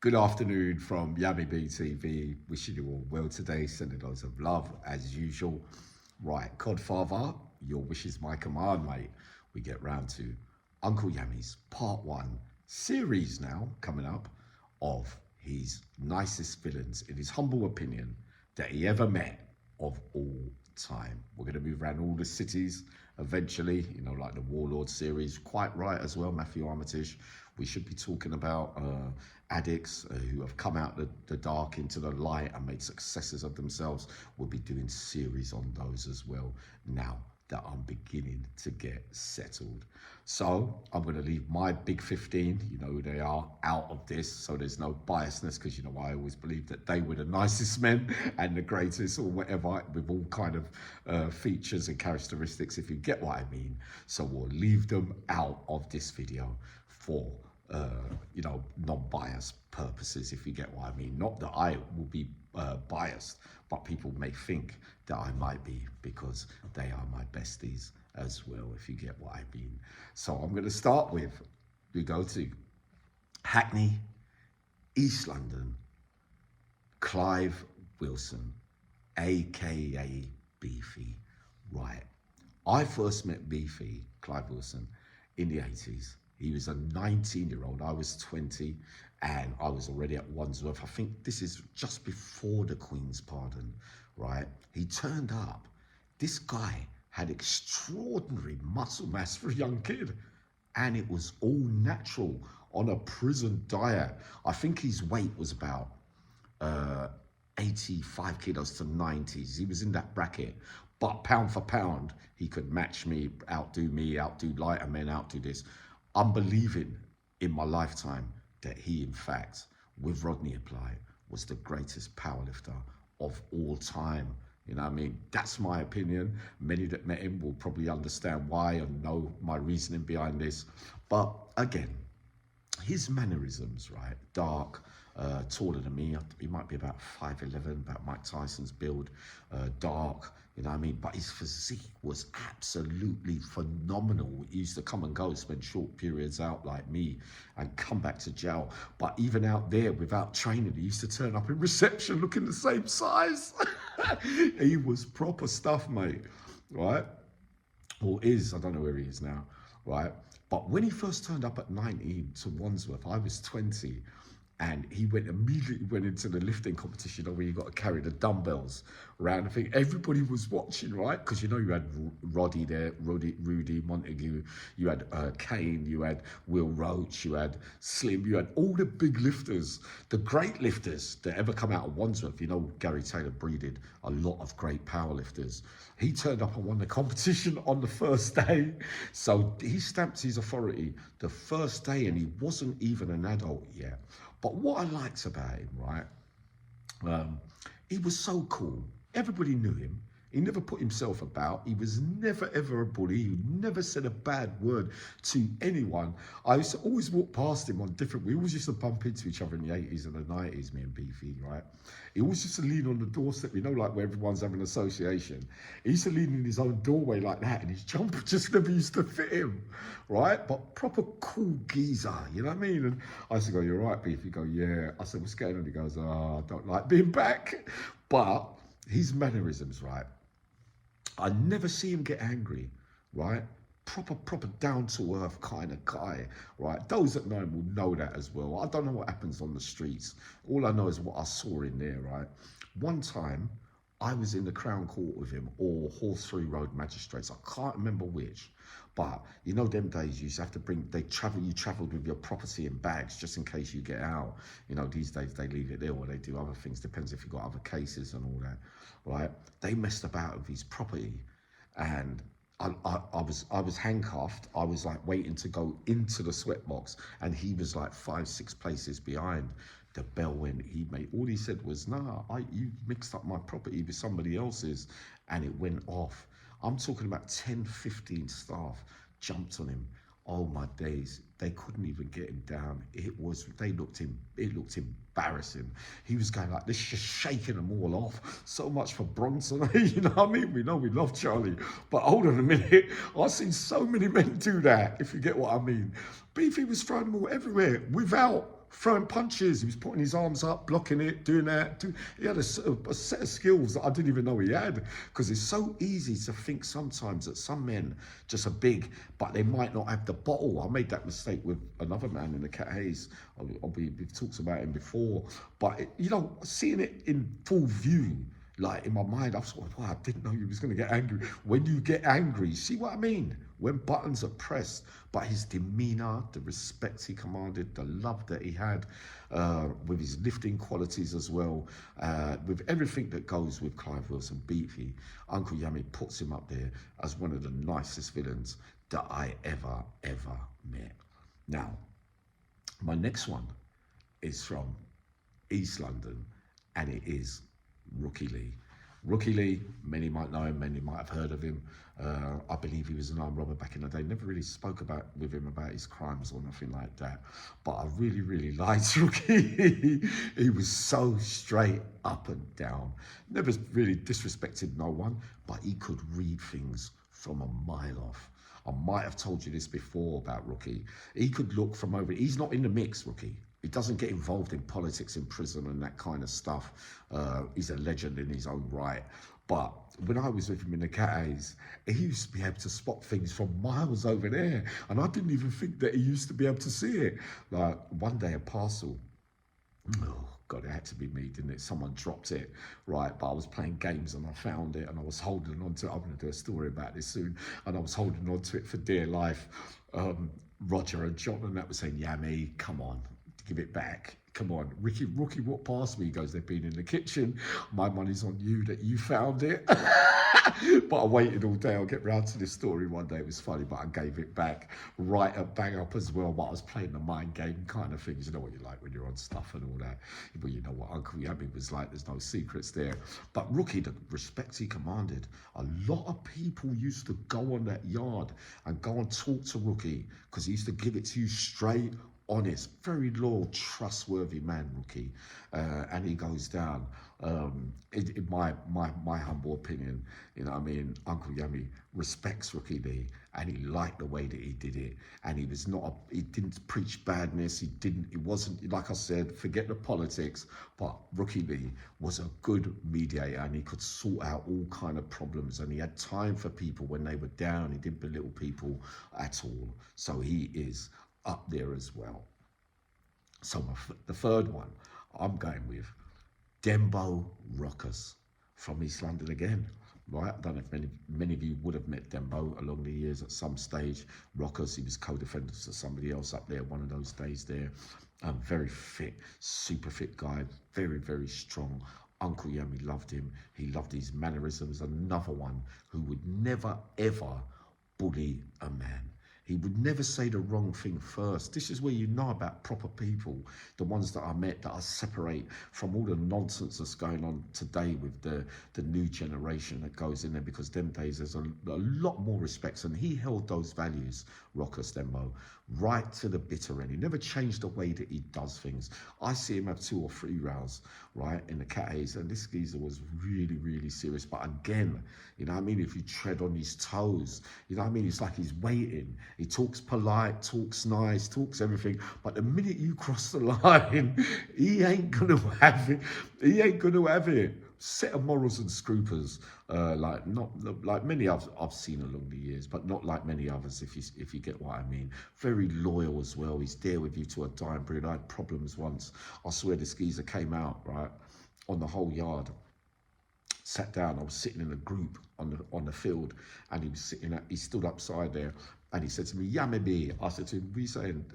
Good afternoon from Yummy BTV. Wishing you all well today. Sending loads of love as usual. Right, Codfather, your wish is my command, mate. We get round to Uncle Yammy's part 1 series now coming up of his nicest villains, in his humble opinion, that he ever met of all time. We're going to move around all the cities eventually, you know, like the Warlord series. Quite right as well, Matthew Armitage. We should be talking about addicts who have come out the dark into the light and made successes of themselves. We'll be doing series on those as well now that I'm beginning to get settled. So I'm going to leave my big 15, you know who they are, out of this, so there's no biasness, because you know I always believe that they were the nicest men and the greatest or whatever, with all kind of features and characteristics, if you get what I mean. So we'll leave them out of this video for you know, non-biased purposes, if you get what I mean. Not that I will be biased, but people may think that I might be, because they are my besties as well, if you get what I mean. So I'm going to start with, we go to Hackney, East London, Clive Wilson, aka Beefy. Right, I first met Beefy, Clive Wilson, in the 80s. He was a 19-year-old, I was 20, and I was already at Wandsworth. I think this is just before the Queen's pardon, right? He turned up. This guy had extraordinary muscle mass for a young kid, and it was all natural on a prison diet. I think his weight was about 85 kilos to 90s. He was in that bracket. But pound for pound, he could match me, outdo lighter men, outdo this. I'm believing in my lifetime that he, in fact, with Rodney applied, was the greatest powerlifter of all time. You know what I mean? That's my opinion. Many that met him will probably understand why and know my reasoning behind this. But again, his mannerisms, right? Dark, taller than me. He might be about 5'11", about Mike Tyson's build. Dark, you know what I mean? But his physique was absolutely phenomenal. He used to come and go, spend short periods out like me, and come back to jail. But even out there, without training, he used to turn up in reception looking the same size. He was proper stuff, mate, right? Or is, I don't know where he is now, right? But when he first turned up at 19 to Wandsworth, I was 20, and he immediately went into the lifting competition, you know, where you got to carry the dumbbells around. I think everybody was watching, right? Because you know you had Roddy there, Rudy Montague, you had Kane, you had Will Roach, you had Slim, you had all the big lifters, the great lifters that ever come out of Wandsworth. You know, Gary Taylor breeded a lot of great power lifters. He turned up and won the competition on the first day. So he stamped his authority the first day, and he wasn't even an adult yet. But what I liked about him, right, he was so cool. Everybody knew him. He never put himself about. He was never, ever a bully. He never said a bad word to anyone. I used to always walk past him on we always used to bump into each other in the 80s and the 90s, me and Beefy, right? He always used to lean on the doorstep, you know, like where everyone's having an association. He used to lean in his own doorway like that, and his jumper just never used to fit him, right? But proper cool geezer, you know what I mean? And I used to go, "You're right, Beefy." He go, "Yeah." I said, "What's going on?" He goes, "Oh, I don't like being back." But his mannerisms, right? I never see him get angry, right? Proper down-to-earth kind of guy, right? Those that know him will know that as well. I don't know what happens on the streets. All I know is what I saw in there, right? One time, I was in the Crown Court with him, or Hawthorne Road Magistrates. I can't remember which. But, you know, them days you used to have to you travelled with your property in bags just in case you get out. You know, these days they leave it there, or they do other things. Depends if you've got other cases and all that, right? They messed about with his property, and I was handcuffed. I was like waiting to go into the sweatbox, and he was like 5-6 places behind. The bell went. All he said was, "Nah, you mixed up my property with somebody else's," and it went off. I'm talking about 10-15 staff jumped on him. Oh my days, they couldn't even get him down. It looked embarrassing. He was going like this, just shaking them all off. So much for Bronson, you know what I mean? We know we love Charlie, but hold on a minute. I've seen so many men do that, if you get what I mean. Beefy was throwing them all everywhere without throwing punches. He was putting his arms up, blocking it, doing that. He had a set of skills that I didn't even know he had. Because it's so easy to think sometimes that some men just are big, but they might not have the bottle. I made that mistake with another man in the Cat Hayes. We've talked about him before. But, seeing it in full view, like in my mind, I was like, wow, I didn't know you was going to get angry. When you get angry, see what I mean? When buttons are pressed, but his demeanor, the respect he commanded, the love that he had, with his lifting qualities as well, with everything that goes with Clive Wilson Beefy, Uncle Yummy puts him up there as one of the nicest villains that I ever met. Now, my next one is from East London, and it is Rookie Lee. Rookie Lee, many might know him, many might have heard of him. I believe he was an armed robber back in the day. Never really spoke with him about his crimes or nothing like that. But I really liked Rookie. He was so straight up and down. Never really disrespected no one, but he could read things from a mile off. I might have told you this before about Rookie. He could look from over. He's not in the mix, Rookie. He doesn't get involved in politics in prison and that kind of stuff. He's a legend in his own right. But when I was with him in the Cat Hayes, he used to be able to spot things from miles over there. And I didn't even think that he used to be able to see it. Like one day a parcel, oh God, it had to be me, didn't it? Someone dropped it, right? But I was playing games and I found it and I was holding on to it. I'm going to do a story about this soon. And I was holding on to it for dear life. Roger and John and that was saying, Yummy, come on, give it back. Come on, Rookie walked past me. He goes, they've been in the kitchen. My money's on you that you found it. But I waited all day. I'll get round to this story one day. It was funny, but I gave it back right at bang up as well. But I was playing the mind game kind of things. You know what you like when you're on stuff and all that. But you know what Uncle Yummy was like. There's no secrets there. But Rookie, the respect he commanded, a lot of people used to go on that yard and go and talk to Rookie because he used to give it to you straight, honest, very loyal, trustworthy man, Rookie, and he goes down. In my humble opinion, you know what I mean, Uncle Yummy respects Rookie Lee, and he liked the way that he did it, and he didn't preach badness, it wasn't, like I said, forget the politics, but Rookie Lee was a good mediator, and he could sort out all kind of problems, and he had time for people when they were down. He didn't belittle people at all, so he is up there as well. So the third one I'm going with, Dembo Rockers from East London again. Right, I don't know if many of you would have met Dembo along the years at some stage. Rockers, he was co-defendant to somebody else up there one of those days there. Very fit, super fit guy, very strong. Uncle Yummy loved him. He loved his mannerisms. Another one who would never ever bully a man. He would never say the wrong thing first. This is where you know about proper people, the ones that I met that I separate from all the nonsense that's going on today with the new generation that goes in there, because them days there's a lot more respect, and he held those values, Rockers Dembo, right to the bitter end. He never changed the way that he does things. I see him have 2 or 3 rounds, right, in the Cat Hayes, and this geezer was really serious. But again, you know what I mean, if you tread on his toes, you know what I mean, it's like he's waiting. He talks polite, talks nice, talks everything, but the minute you cross the line, he ain't gonna have it. He ain't gonna have it. Set of morals and scrupers, not like many I've seen along the years, but not like many others, if you get what I mean. Very loyal as well. He's there with you to a dying breed. I had problems once. I swear this geezer came out, right, on the whole yard, sat down. I was sitting in a group on the field, and he stood upside there, and he said to me, "Yeah, maybe." I said to him, "What are you saying,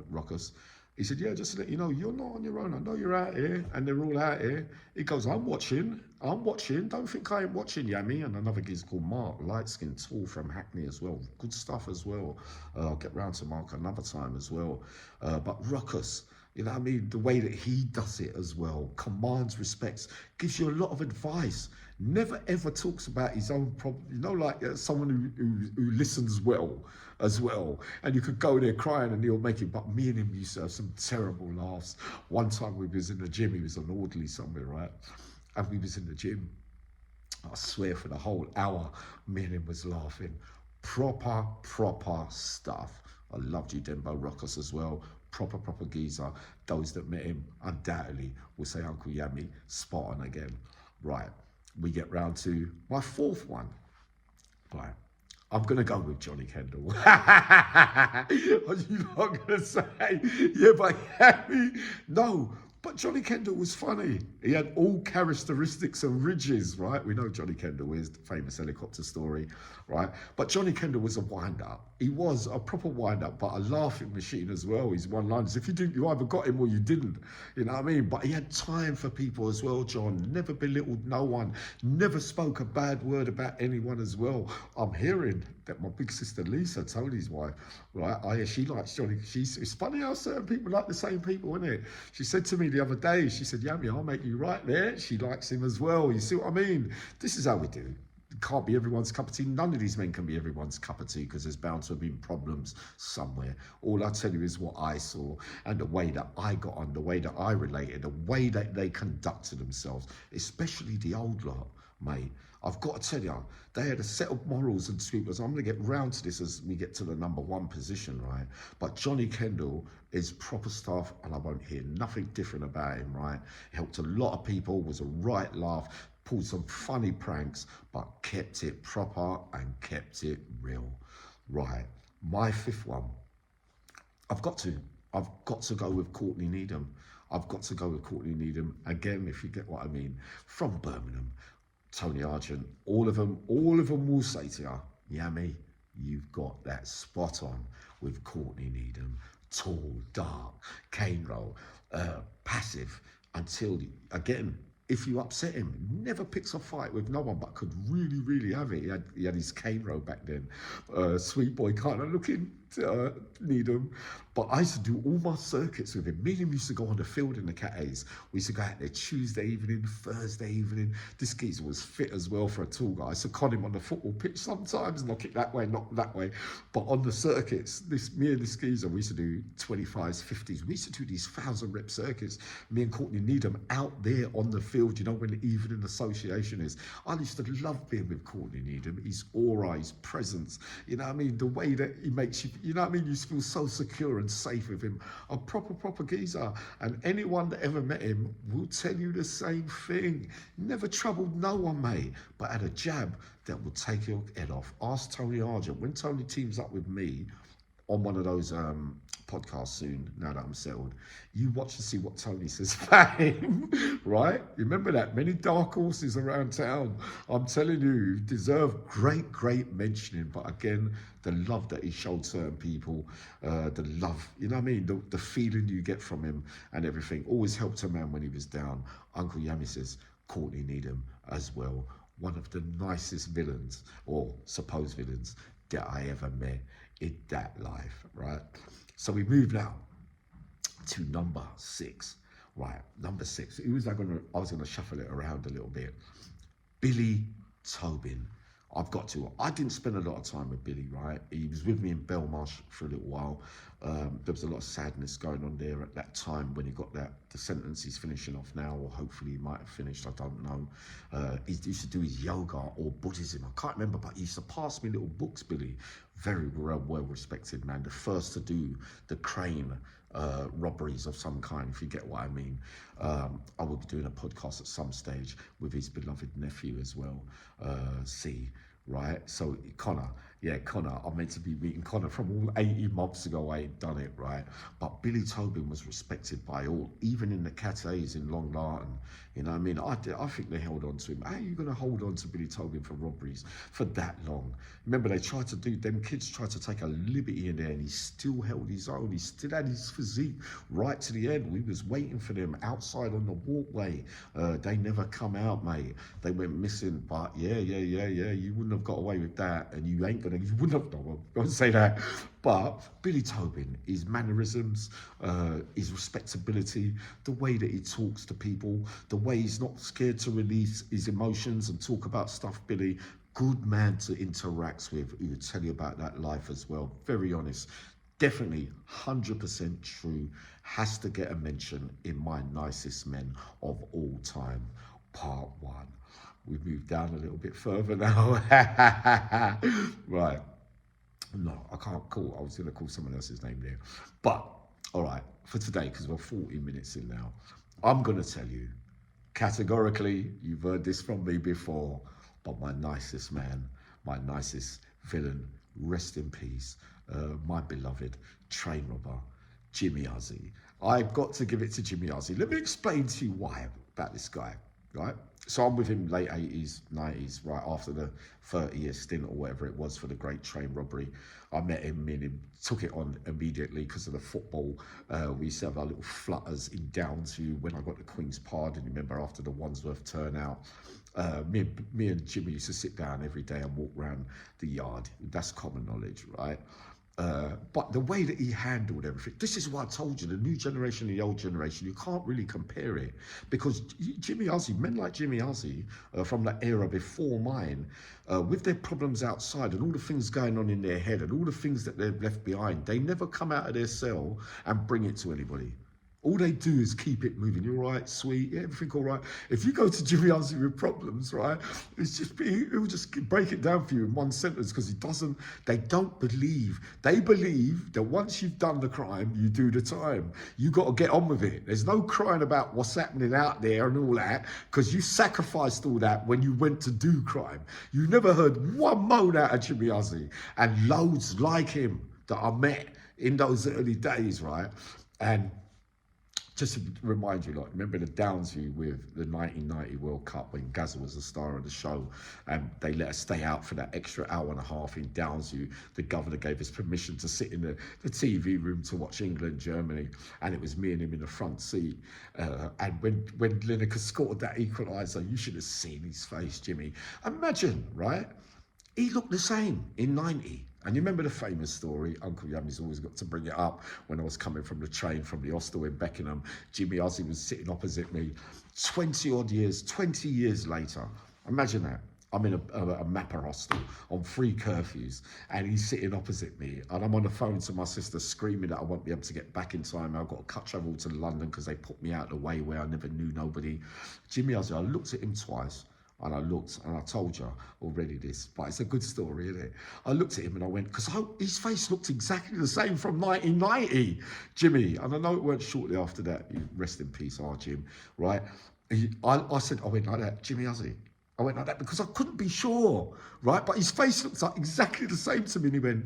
Rockers?" He said, "Yeah, just to let you know, you're not on your own. I know you're out here, and they're all out here." He goes, I'm watching. Don't think I ain't watching, Yummy." And another geezer called Mark, light-skinned, tall, from Hackney as well. Good stuff as well. I'll get round to Mark another time as well. But Rockers, you know what I mean? The way that he does it as well, commands respects, gives you a lot of advice, never ever talks about his own problem. You know, like someone who listens well as well. And you could go there crying and he'll make it. But me and him used to have some terrible laughs. One time we was in the gym, he was an orderly somewhere, right? And we was in the gym. I swear for the whole hour, me and him was laughing. Proper stuff. I loved you, Dembo Rockers, as well. proper geezer. Those that met him undoubtedly will say Uncle Yami, spot on again. Right, we get round to my fourth one. Right, I'm going to go with Johnny Kendall. Are you not going to say, yeah, but Yami? No, but Johnny Kendall was funny. He had all characteristics and ridges, right? We know Johnny Kendall is the famous helicopter story, right? But Johnny Kendall was a wind-up. He was a proper wind-up, but a laughing machine as well. His one-liners. If you didn't, you either got him or you didn't. You know what I mean? But he had time for people as well, John. Never belittled no one. Never spoke a bad word about anyone as well. I'm hearing that my big sister Lisa, Tony's wife, right? She likes Johnny. It's funny how certain people like the same people, isn't it? She said to me the other day, she said, Yami, I'll make you right there. She likes him as well. You see what I mean? This is how we do. It can't be everyone's cup of tea. None of these men can be everyone's cup of tea because there's bound to have been problems somewhere. All I tell you is what I saw and the way that I got on, the way that I related, the way that they conducted themselves, especially the old lot, mate. I've got to tell you, they had a set of morals and scruples. I'm going to get round to this as we get to the number one position, right? But Johnny Kendall is proper stuff, and I won't hear nothing different about him, right? Helped a lot of people, was a right laugh, pulled some funny pranks, but kept it proper and kept it real, right? My fifth one, I've got to go with Courtney Needham. I've got to go with Courtney Needham again, if you get what I mean, from Birmingham. Tony Argent, all of them will say to you, Yami, you've got that spot on with Courtney Needham. Tall, dark, cane roll, passive, until, again, if you upset him, never picks a fight with no one, but could really have it. He had his cane roll back then. Sweet boy kind of looking, Needham. But I used to do all my circuits with him. Me and him used to go on the field in the Cat A's. We used to go out there Tuesday evening, Thursday evening. This geezer was fit as well for a tall guy. I used to con him on the football pitch sometimes, knock it that way, knock that way. But on the circuits, me and this geezer, we used to do 25s, 50s. We used to do these 1,000-rep circuits. Me and Courtney Needham out there on the field, you know, when the evening association is. I used to love being with Courtney Needham. His aura, his presence, you know what I mean? The way that he makes you, you know what I mean? You feel so secure and safe with him. A proper geezer. And anyone that ever met him will tell you the same thing. Never troubled no one, mate, but had a jab that will take your head off. Ask Tony Argent. When Tony teams up with me on one of those podcasts soon, now that I'm settled, you watch and see what Tony says about him, right? Remember that? Many dark horses around town. I'm telling you, deserve great mentioning. But again, the love that he showed certain people, the love, you know what I mean? The feeling you get from him and everything. Always helped a man when he was down. Uncle Yami says, Courtney Needham as well. One of the nicest villains, or supposed villains, that I ever met in that life, right? So we move now to number 6, right? Number 6. I was gonna shuffle it around a little bit. Billy Tobin. I didn't spend a lot of time with Billy, right? He was with me in Belmarsh for a little while. There was a lot of sadness going on there at that time when he got the sentence he's finishing off now, or hopefully he might have finished, I don't know. He used to do his yoga or Buddhism, I can't remember, but he used to pass me little books, Billy. Very well respected man, the first to do the crane robberies of some kind, if you get what I mean. I will be doing a podcast at some stage with his beloved nephew as well, C. Right, so Connor, I'm meant to be meeting Connor from all 18 months ago. I ain't done it, right? But Billy Tobin was respected by all, even in the Cat A's in Long Lartin. You know what I mean? I think they held on to him. How are you going to hold on to Billy Tobin for robberies for that long? Remember, them kids tried to take a liberty in there, and he still held his own. He still had his physique right to the end. We was waiting for them outside on the walkway. They never come out, mate. They went missing, but yeah, you wouldn't have got away with that, and you wouldn't have done. I won't say that. But Billy Tobin, his mannerisms, his respectability, the way that he talks to people, the way he's not scared to release his emotions and talk about stuff, Billy, good man to interact with. He would tell you about that life as well. Very honest. Definitely 100% true. Has to get a mention in my nicest men of all time, part 1. We've moved down a little bit further now. Right. No, I can't call. I was going to call someone else's name there. But All right, for today, because we're 40 minutes in now, I'm going to tell you categorically, you've heard this from me before, but my nicest man, my nicest villain, rest in peace, my beloved train robber, Jimmy Ozzy. I've got to give it to Jimmy Ozzy. Let me explain to you why about this guy, right? So I'm with him late 80s, 90s, right after the 30-year stint or whatever it was for the great train robbery. I met him, me and him took it on immediately because of the football. We used to have our little flutters in Downsview when I got to Queen's Pardon. Remember after the Wandsworth turnout? Me and Jimmy used to sit down every day and walk around the yard. That's common knowledge, right? But the way that he handled everything, this is what I told you, the new generation and the old generation, you can't really compare it because Jimmy Ozzy, men like Jimmy Ozzy from that era before mine, with their problems outside and all the things going on in their head and all the things that they've left behind, they never come out of their cell and bring it to anybody. All they do is keep it moving. You're all right, sweet, yeah, everything all right. If you go to Jimmy Ozzy with problems, right, he'll just break it down for you in one sentence because they don't believe. They believe that once you've done the crime, you do the time. You got to get on with it. There's no crying about what's happening out there and all that because you sacrificed all that when you went to do crime. You never heard one moan out of Jimmy Ozzy, and loads like him that I met in those early days, right? And just to remind you, like, remember the Downsview with the 1990 World Cup when Gazza was the star of the show and they let us stay out for that extra hour and a half in Downsview. The governor gave us permission to sit in the TV room to watch England, Germany, and it was me and him in the front seat. And when Lineker scored that equaliser, you should have seen his face, Jimmy. Imagine, right? He looked the same in 90. And you remember the famous story, Uncle Yummy's always got to bring it up, when I was coming from the train from the hostel in Beckenham, Jimmy Ozzy was sitting opposite me 20 years later. Imagine that. I'm in a Mapper hostel on 3 curfews and he's sitting opposite me and I'm on the phone to my sister screaming that I won't be able to get back in time. I've got to cut travel to London because they put me out of the way where I never knew nobody. Jimmy Ozzy, I looked at him twice. And I looked, and I told you already this, but it's a good story, isn't it? I looked at him and I went, because his face looked exactly the same from 1990, Jimmy. And I know it weren't shortly after that, you rest in peace, Jim, right? I said, I went like that, Jimmy Ozzy. I went like that because I couldn't be sure, right? But his face looks like exactly the same to me. And he went,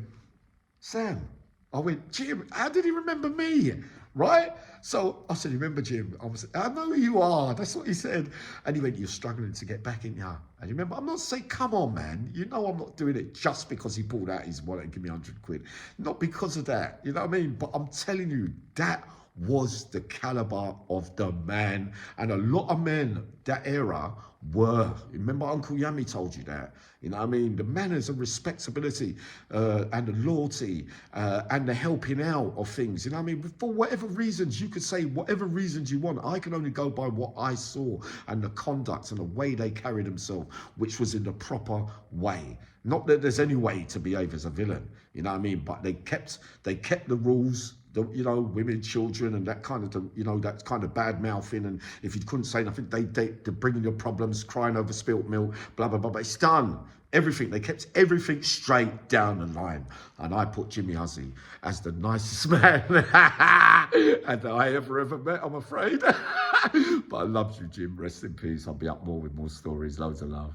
Sam. I went, Jim, how did he remember me? Right? So I said, remember, Jim? I know who you are. That's what he said. And he went, you're struggling to get back in here. And you remember, I'm not saying, come on, man. You know I'm not doing it just because he pulled out his wallet and gave me 100 quid. Not because of that. You know what I mean? But I'm telling you, that was the caliber of the man. And a lot of men that era were. Remember Uncle Yummy told you that. You know what I mean? The manners and respectability and the loyalty and the helping out of things. You know what I mean? For whatever reasons, you could say whatever reasons you want. I can only go by what I saw and the conduct and the way they carried themselves, which was in the proper way. Not that there's any way to behave as a villain. You know what I mean? But they kept the rules. Women, children, and that kind of, that kind of bad mouthing. And if you couldn't say nothing, they're bringing your problems, crying over spilt milk, blah, blah, blah. But it's done. Everything. They kept everything straight down the line. And I put Jimmy Ozzy as the nicest man and I ever met, I'm afraid. But I love you, Jim. Rest in peace. I'll be up more with more stories. Loads of love.